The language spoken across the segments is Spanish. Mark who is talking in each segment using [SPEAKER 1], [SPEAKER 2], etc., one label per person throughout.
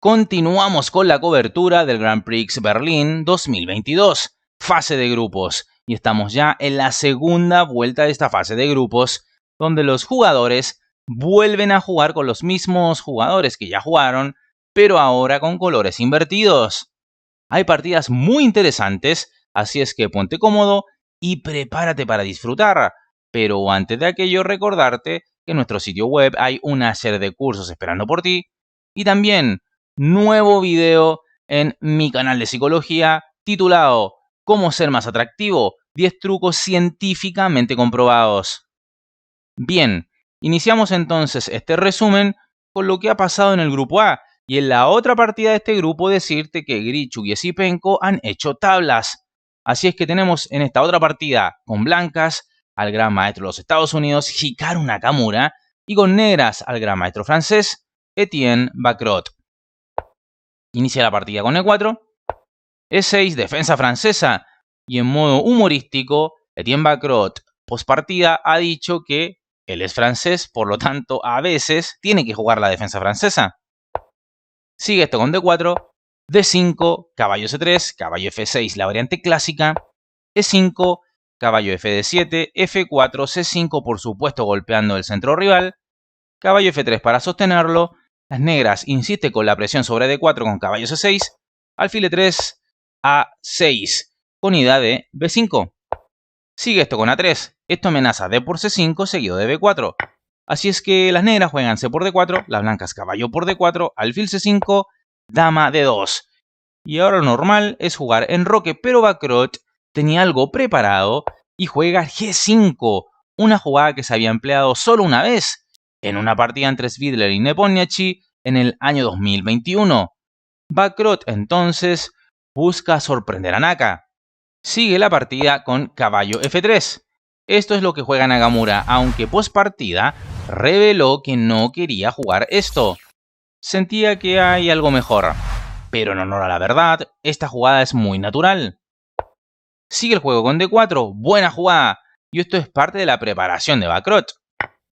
[SPEAKER 1] Continuamos con la cobertura del Grand Prix Berlín 2022, fase de grupos, y estamos ya en la segunda vuelta de esta fase de grupos, donde los jugadores vuelven a jugar con los mismos jugadores que ya jugaron, pero ahora con colores invertidos. Hay partidas muy interesantes, así es que ponte cómodo y prepárate para disfrutar. Pero antes de aquello, recordarte que en nuestro sitio web hay una serie de cursos esperando por ti, y también nuevo video en mi canal de psicología titulado ¿Cómo ser más atractivo? 10 trucos científicamente comprobados. Bien, iniciamos entonces este resumen con lo que ha pasado en el grupo A, y en la otra partida de este grupo decirte que Grichuk y Esipenko han hecho tablas. Así es que tenemos en esta otra partida con blancas al gran maestro de los Estados Unidos, Hikaru Nakamura, y con negras al gran maestro francés, Etienne Bacrot. Inicia la partida con E4, E6, defensa francesa, y en modo humorístico, Etienne Bacrot, post partida, ha dicho que él es francés, por lo tanto, a veces tiene que jugar la defensa francesa. Sigue esto con D4, D5, caballo C3, caballo F6, la variante clásica, E5, caballo FD7, F4, C5, por supuesto golpeando el centro rival, caballo F3 para sostenerlo. Las negras insisten con la presión sobre D4 con caballo C6, alfil E3, A6, con ida de B5. Sigue esto con A3, esto amenaza D por C5 seguido de B4. Así es que las negras juegan C por D4, las blancas caballo por D4, alfil C5, dama D2. Y ahora lo normal es jugar enroque, pero Bacrot tenía algo preparado y juega G5, una jugada que se había empleado solo una vez en una partida entre Svidler y Nepomniachtchi en el año 2021. Bacrot entonces busca sorprender a Naka. Sigue la partida con caballo F3. Esto es lo que juega Nakamura, aunque post partida reveló que no quería jugar esto. Sentía que hay algo mejor. Pero en honor a la verdad, esta jugada es muy natural. Sigue el juego con D4, buena jugada. Y esto es parte de la preparación de Bacrot.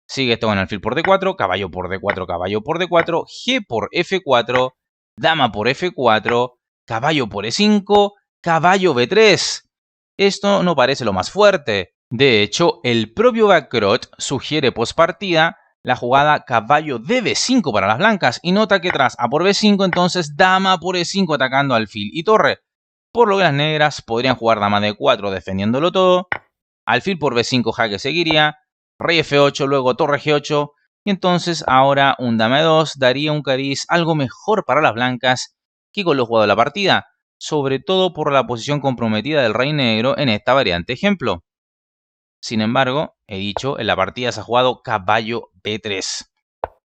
[SPEAKER 1] Sigue esto con alfil por D4, caballo por D4, caballo por D4, G por F4, dama por F4, caballo por E5, caballo B3. Esto no parece lo más fuerte. De hecho, el propio Bacrot sugiere post partida la jugada caballo de B5 para las blancas, y nota que tras A por B5, entonces dama por E5 atacando alfil y torre, por lo que las negras podrían jugar dama D4 defendiéndolo todo, alfil por B5 jaque seguiría, rey F8, luego torre G8, y entonces ahora un dama E2 daría un cariz algo mejor para las blancas que con lo jugado de la partida, sobre todo por la posición comprometida del rey negro en esta variante ejemplo. Sin embargo, he dicho, en la partida se ha jugado caballo B3.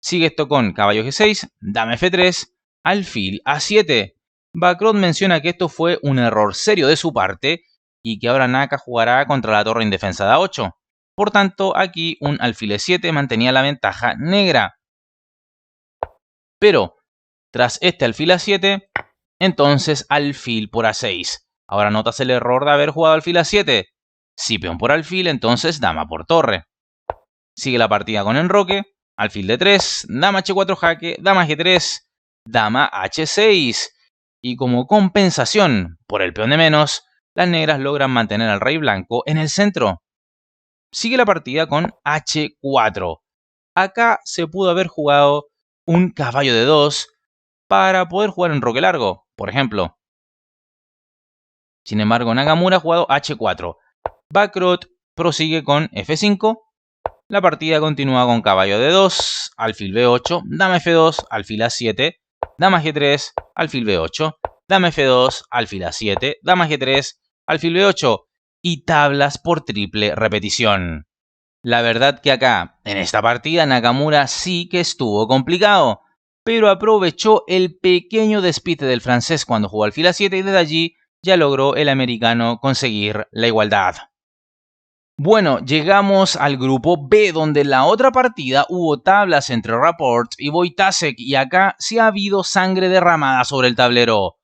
[SPEAKER 1] Sigue esto con caballo G6, dama F3, alfil A7. Bacrot menciona que esto fue un error serio de su parte y que ahora Naka jugará contra la torre indefensa de A8. Por tanto, aquí un alfil E7 mantenía la ventaja negra. Pero, tras este alfil A7, entonces alfil por A6. Ahora notas el error de haber jugado alfil A7. Si peón por alfil, entonces dama por torre. Sigue la partida con enroque, alfil D3, dama H4 jaque, dama G3, dama H6. Y como compensación por el peón de menos, las negras logran mantener al rey blanco en el centro. Sigue la partida con H4. Acá se pudo haber jugado un caballo de 2 para poder jugar enroque largo, por ejemplo. Sin embargo, Nakamura ha jugado H4. Bacrot prosigue con F5. La partida continúa con caballo D2, alfil B8, dama F2, alfil A7, dama G3, alfil B8, dama F2, alfil A7, dama G3, alfil B8 y tablas por triple repetición. La verdad que acá, en esta partida, Nakamura sí que estuvo complicado, pero aprovechó el pequeño despiste del francés cuando jugó alfil A7 y desde allí ya logró el americano conseguir la igualdad. Bueno, llegamos al grupo B, donde en la otra partida hubo tablas entre Rapport y Wojtaszek, y acá sí ha habido sangre derramada sobre el tablero.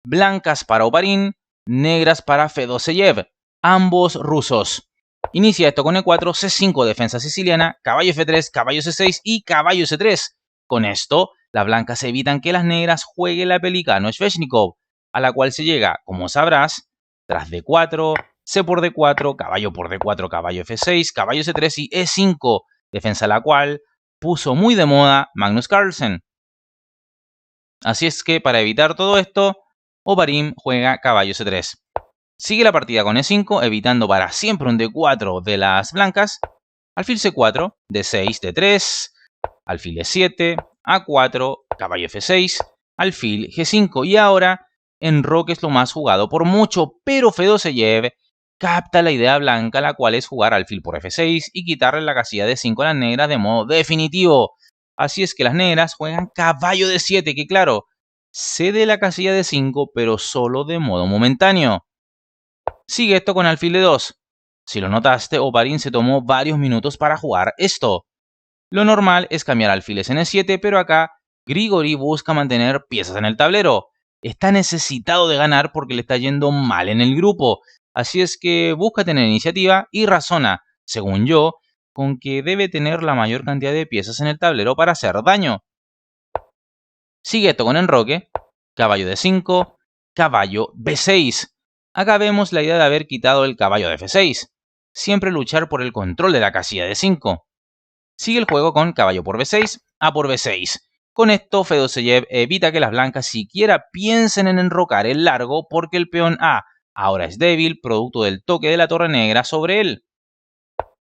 [SPEAKER 1] Blancas para Oparin, negras para Fedoseyev, ambos rusos. Inicia esto con E4, C5 defensa siciliana, caballo F3, caballo C6 y caballo C3. Con esto, las blancas evitan que las negras jueguen la pelicano Sveshnikov, a la cual se llega, como sabrás, tras D4, C por D4, caballo por D4, caballo F6, caballo C3 y E5, defensa la cual puso muy de moda Magnus Carlsen. Así es que para evitar todo esto, Oparin juega caballo C3. Sigue la partida con E5, evitando para siempre un D4 de las blancas. Alfil C4, D6, D3, alfil E7, A4, caballo F6, alfil G5 y ahora enroque es lo más jugado por mucho, pero Fedoseyev capta la idea blanca, la cual es jugar alfil por F6 y quitarle la casilla de 5 a las negras de modo definitivo. Así es que las negras juegan caballo de 7, que claro, cede la casilla de 5, pero solo de modo momentáneo. Sigue esto con alfil de 2. Si lo notaste, Oparin se tomó varios minutos para jugar esto. Lo normal es cambiar alfiles en E7, pero acá Grigori busca mantener piezas en el tablero. Está necesitado de ganar porque le está yendo mal en el grupo. Así es que busca tener iniciativa y razona, según yo, con que debe tener la mayor cantidad de piezas en el tablero para hacer daño. Sigue esto con enroque, caballo de 5, caballo B6. Acá vemos la idea de haber quitado el caballo de F6. Siempre luchar por el control de la casilla de 5. Sigue el juego con caballo por B6, A por B6. Con esto, Fedoseyev evita que las blancas siquiera piensen en enrocar el largo porque el peón A ahora es débil, producto del toque de la torre negra sobre él.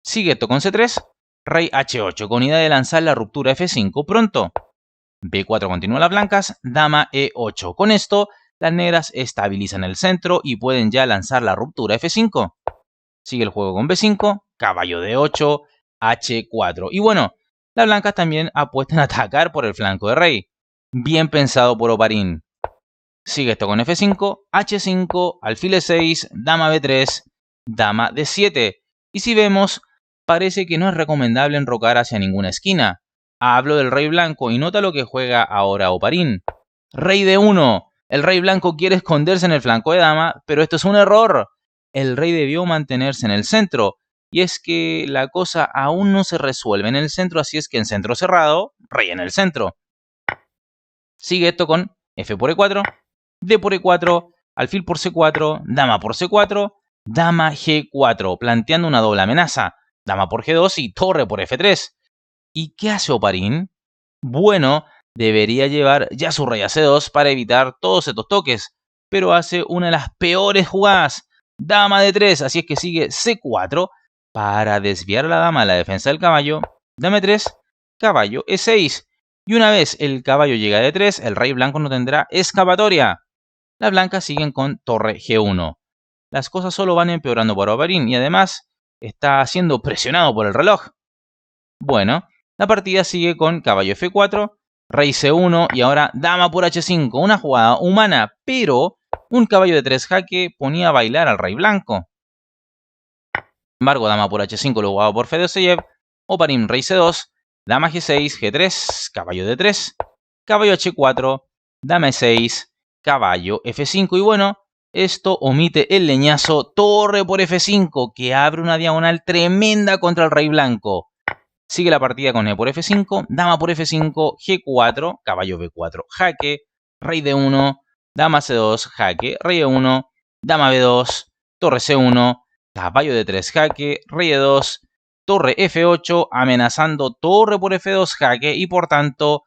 [SPEAKER 1] Sigue esto con C3, rey H8, con idea de lanzar la ruptura F5 pronto. B4 continúa las blancas, dama E8. Con esto, las negras estabilizan el centro y pueden ya lanzar la ruptura F5. Sigue el juego con B5, caballo D8, H4. Y bueno, las blancas también apuestan a atacar por el flanco de rey. Bien pensado por Oparin. Sigue esto con F5, H5, alfil E6, dama B3, dama D7. Y si vemos, parece que no es recomendable enrocar hacia ninguna esquina. Hablo del rey blanco y nota lo que juega ahora Oparin. Rey D1. El rey blanco quiere esconderse en el flanco de dama, pero esto es un error. El rey debió mantenerse en el centro. Y es que la cosa aún no se resuelve en el centro, así es que en centro cerrado, rey en el centro. Sigue esto con F por E4, D por E4, alfil por C4, dama por C4, dama G4, planteando una doble amenaza, dama por G2 y torre por F3. ¿Y qué hace Oparin? Bueno, debería llevar ya su rey a C2 para evitar todos estos toques, pero hace una de las peores jugadas, dama D3, así es que sigue C4, para desviar a la dama de la defensa del caballo, dama E3, caballo E6. Y una vez el caballo llega a D3, el rey blanco no tendrá escapatoria. Las blancas siguen con torre G1. Las cosas solo van empeorando para Oparin y además está siendo presionado por el reloj. Bueno, la partida sigue con caballo F4, rey C1 y ahora dama por H5. Una jugada humana, pero un caballo de 3 jaque ponía a bailar al rey blanco. Sin embargo, dama por H5 lo jugaba por Fedoseyev, Oparin rey C2, dama G6, G3, caballo D3, caballo H4, dama E6, caballo F5 y bueno, esto omite el leñazo torre por F5 que abre una diagonal tremenda contra el rey blanco. Sigue la partida con E por F5, dama por F5, G4, caballo B4, jaque, rey D1, dama C2, jaque, rey E1, dama B2, torre C1, caballo D3, jaque, rey E2, torre F8, amenazando torre por F2, jaque y por tanto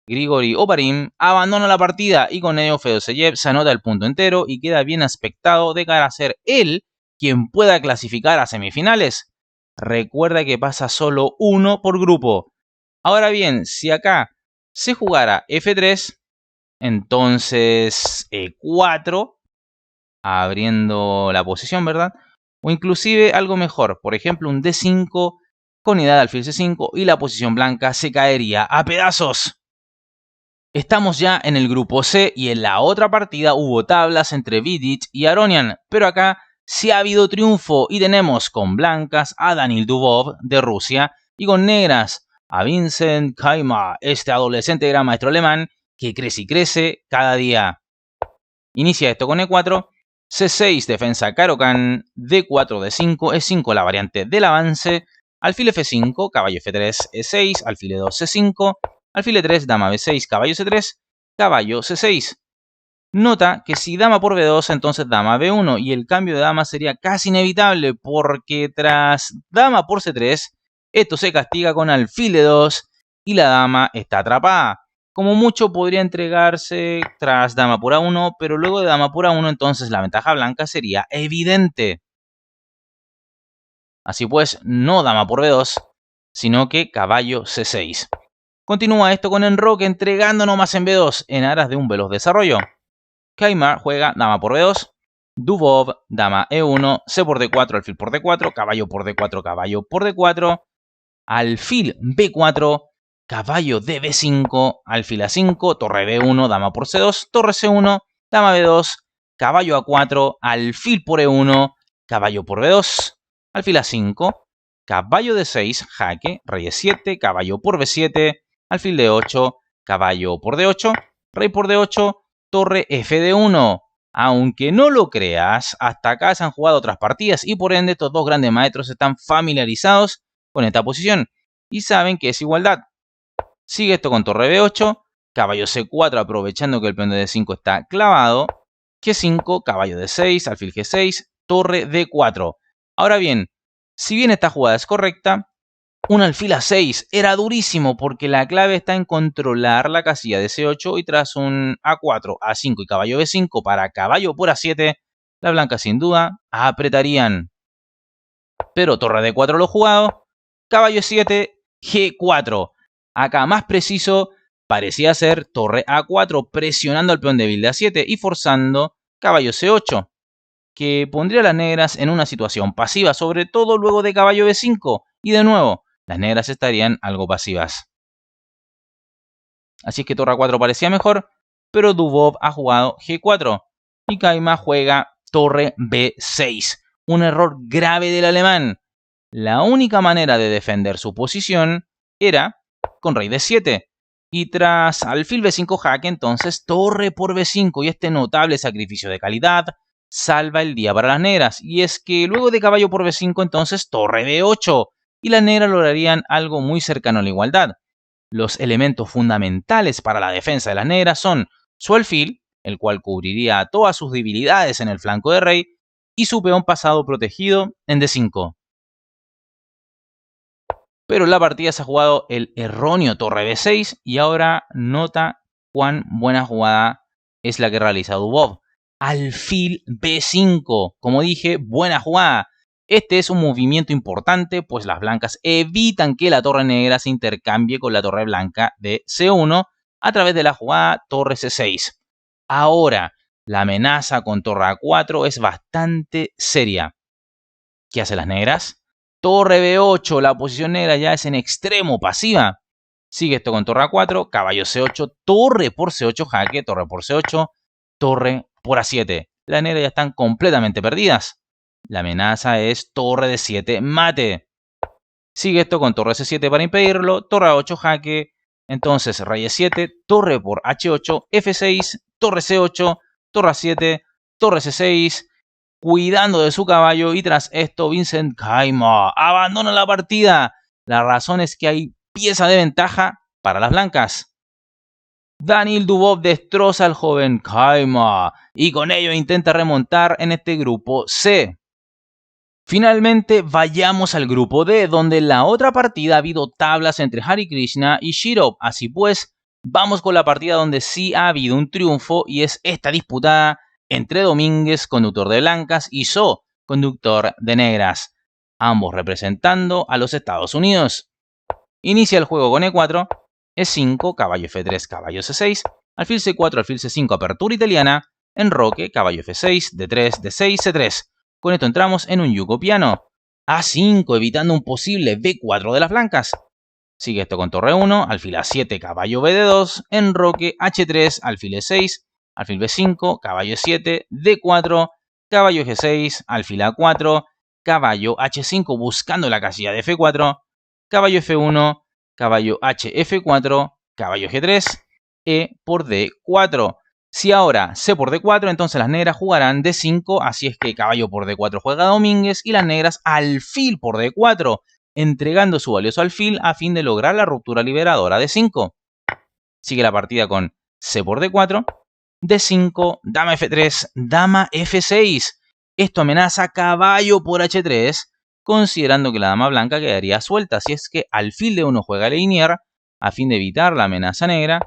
[SPEAKER 1] Grigori Oparin abandona la partida y con ello Fedoseyev se anota el punto entero y queda bien aspectado de cara a ser él quien pueda clasificar a semifinales. Recuerda que pasa solo uno por grupo. Ahora bien, si acá se jugara F3, entonces E4, abriendo la posición, ¿verdad? O inclusive algo mejor, por ejemplo un D5 con idea de alfil C5 y la posición blanca se caería a pedazos. Estamos ya en el grupo C y en la otra partida hubo tablas entre Vidic y Aronian, pero acá sí ha habido triunfo y tenemos con blancas a Danil Dubov de Rusia y con negras a Vincent Kayma, este adolescente gran maestro alemán que crece y crece cada día. Inicia esto con E4, C6 defensa Caro-Kann, D4, D5, E5 la variante del avance, alfil F5, caballo F3, E6, alfil E2, C5, alfil E3, dama B6, caballo C3, caballo C6. Nota que si dama por B2, entonces dama B1, y el cambio de dama sería casi inevitable, porque tras dama por C3, esto se castiga con alfil E2, y la dama está atrapada. Como mucho podría entregarse tras dama por A1, pero luego de dama por A1, entonces la ventaja blanca sería evidente. Así pues, no dama por B2, sino que caballo C6. Continúa esto con enroque, entregando nomás en B2, en aras de un veloz desarrollo. Khaimar juega dama por B2, Dubov, dama E1, C por D4, alfil por D4, caballo por D4, caballo por D4, alfil B4, caballo de B5, alfil A5, torre B1, dama por C2, torre C1, dama B2, caballo A4, alfil por E1, caballo por B2, alfil A5, caballo D6, jaque, rey E7, caballo por B7, alfil D8, caballo por D8, rey por D8, torre F1. Aunque no lo creas, hasta acá se han jugado otras partidas y por ende estos dos grandes maestros están familiarizados con esta posición y saben que es igualdad. Sigue esto con torre B8, caballo C4 aprovechando que el peón de D5 está clavado, G5, caballo D6, alfil G6, torre D4. Ahora bien, si bien esta jugada es correcta, un alfil A6 era durísimo porque la clave está en controlar la casilla de C8 y tras un A4, A5 y caballo B5 para caballo por A7, las blancas sin duda apretarían. Pero torre D4 lo jugado, caballo 7, G4. Acá más preciso parecía ser torre A4 presionando al peón débil de A7 y forzando caballo C8, que pondría a las negras en una situación pasiva, sobre todo luego de caballo B5. Y de nuevo, las negras estarían algo pasivas. Así es que torre A4 parecía mejor, pero Dubov ha jugado G4 y Khaimar juega torre B6. Un error grave del alemán. La única manera de defender su posición era con rey D7. Y tras alfil B5 jaque, entonces torre por B5 y este notable sacrificio de calidad salva el día para las negras. Y es que luego de caballo por B5, entonces torre B8 y las negras lograrían algo muy cercano a la igualdad. Los elementos fundamentales para la defensa de las negras son su alfil, el cual cubriría todas sus debilidades en el flanco de rey, y su peón pasado protegido en D5. Pero en la partida se ha jugado el erróneo torre B6 y ahora nota cuán buena jugada es la que realiza Dubov. Alfil B5, como dije, buena jugada. Este es un movimiento importante, pues las blancas evitan que la torre negra se intercambie con la torre blanca de C1 a través de la jugada torre C6. Ahora, la amenaza con torre A4 es bastante seria. ¿Qué hacen las negras? Torre B8, la posición negra ya es en extremo pasiva. Sigue esto con torre A4, caballo C8, torre por C8 jaque, torre por C8, torre por A7. Las negras ya están completamente perdidas. La amenaza es torre de 7 mate. Sigue esto con torre C7 para impedirlo, torre A8 jaque, entonces rey E7, torre por H8, F6, torre C8, torre A7, torre C6, cuidando de su caballo y tras esto Vincent Khaimar abandona la partida. La razón es que hay pieza de ventaja para las blancas. Daniil Dubov destroza al joven Khaimar y con ello intenta remontar en este grupo C. Finalmente vayamos al grupo D, donde en la otra partida ha habido tablas entre Hare Krishna y Shirov. Así pues, vamos con la partida donde sí ha habido un triunfo y es esta disputada entre Domínguez, conductor de blancas, y So, conductor de negras, ambos representando a los Estados Unidos. Inicia el juego con E4, E5, caballo F3, caballo C6, alfil C4, alfil C5, apertura italiana, enroque, caballo F6, D3, D6, C3. Con esto entramos en un yugo piano. A5, evitando un posible B4 de las blancas. Sigue esto con torre 1, alfil A7, caballo BD2, enroque, H3, alfil E6, alfil B5, caballo E7, D4, caballo G6, alfil A4, caballo H5 buscando la casilla de F4, caballo F1, caballo HF4, caballo G3, E por D4. Si ahora C por D4, entonces las negras jugarán D5, así es que caballo por D4 juega Domínguez y las negras alfil por D4, entregando su valioso alfil a fin de lograr la ruptura liberadora de 5. Sigue la partida con C por D4, D5, Dama F3, Dama F6. Esto amenaza caballo por H3, considerando que la dama blanca quedaría suelta. Si es que alfil D1 juega Linier, a fin de evitar la amenaza negra,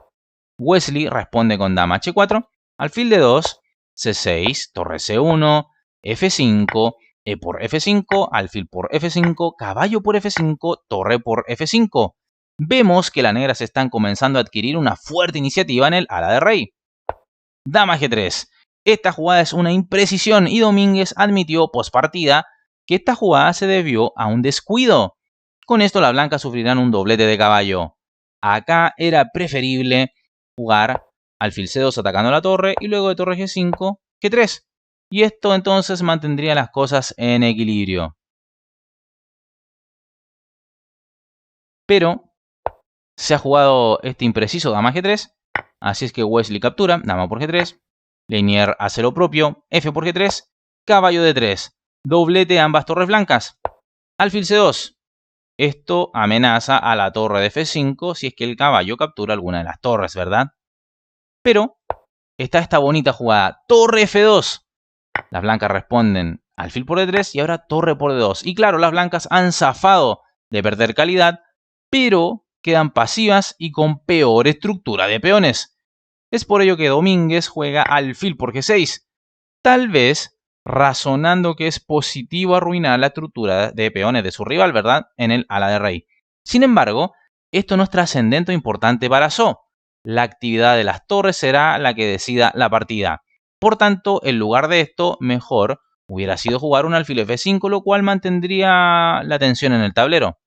[SPEAKER 1] Wesley responde con Dama H4, alfil D2, C6, torre C1, F5, E por F5, alfil por F5, caballo por F5, torre por F5. Vemos que las negras están comenzando a adquirir una fuerte iniciativa en el ala de rey. Dama G3. Esta jugada es una imprecisión y Domínguez admitió post partida que esta jugada se debió a un descuido. Con esto las blancas sufrirán un doblete de caballo. Acá era preferible jugar alfil C2 atacando la torre y luego de torre G5, G3. Y esto entonces mantendría las cosas en equilibrio. Pero se ha jugado este impreciso dama G3, así es que Wesley captura, dama por G3, Linier hace lo propio, F por G3, caballo D3, doblete ambas torres blancas, alfil C2. Esto amenaza a la torre de F5 si es que el caballo captura alguna de las torres, ¿verdad? Pero está esta bonita jugada, torre F2. Las blancas responden alfil por D3 y ahora torre por D2. Y claro, las blancas han zafado de perder calidad, pero quedan pasivas y con peor estructura de peones. Es por ello que Domínguez juega alfil por G6, tal vez razonando que es positivo arruinar la estructura de peones de su rival, ¿verdad? En el ala de rey. Sin embargo, esto no es trascendente o importante para So. La actividad de las torres será la que decida la partida. Por tanto, en lugar de esto, mejor hubiera sido jugar un alfil F5, lo cual mantendría la tensión en el tablero.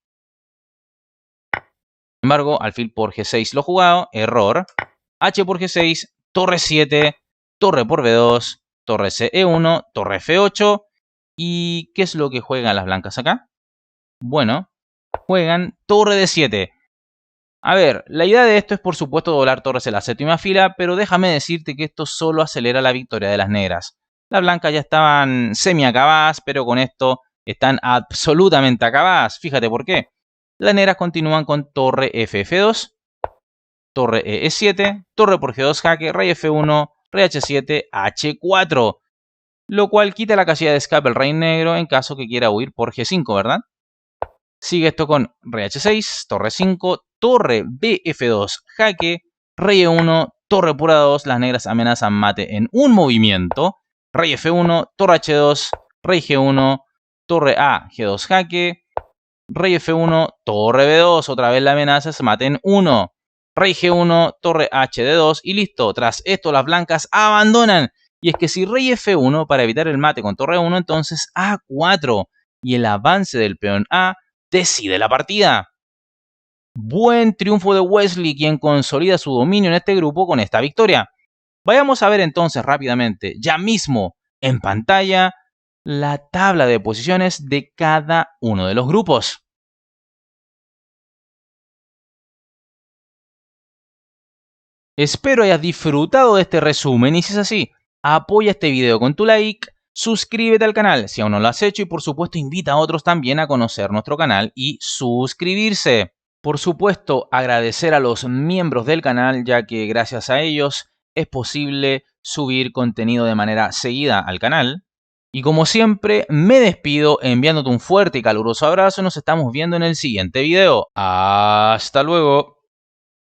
[SPEAKER 1] Sin embargo, alfil por G6 lo jugado, error. H por G6, torre 7, torre por B2, torre CE1, torre F8. ¿Y qué es lo que juegan las blancas acá? Bueno, juegan torre D7. A ver, la idea de esto es por supuesto doblar torres en la séptima fila, pero déjame decirte que esto solo acelera la victoria de las negras. Las blancas ya estaban semi acabadas, pero con esto están absolutamente acabadas. Fíjate por qué. Las negras continúan con torre FF2, torre E7, torre por G2 jaque, rey F1, rey H7, H4. Lo cual quita la casilla de escape al rey negro en caso que quiera huir por G5, ¿verdad? Sigue esto con rey H6, torre 5, torre BF2 jaque, rey E1, torre por A2. Las negras amenazan mate en un movimiento. Rey F1, torre H2, rey G1, torre A, G2 jaque, rey F1, torre B2, otra vez la amenaza es mate en 1. Rey G1, torre HD2 y listo. Tras esto las blancas abandonan. Y es que si rey F1 para evitar el mate con torre 1, entonces A4 y el avance del peón A decide la partida. Buen triunfo de Wesley, quien consolida su dominio en este grupo con esta victoria. Vayamos a ver entonces rápidamente, ya mismo en pantalla, la tabla de posiciones de cada uno de los grupos. Espero hayas disfrutado de este resumen y si es así, apoya este video con tu like, suscríbete al canal si aún no lo has hecho y por supuesto invita a otros también a conocer nuestro canal y suscribirse. Por supuesto, agradecer a los miembros del canal ya que gracias a ellos es posible subir contenido de manera seguida al canal. Y como siempre, me despido enviándote un fuerte y caluroso abrazo y nos estamos viendo en el siguiente video. ¡Hasta luego!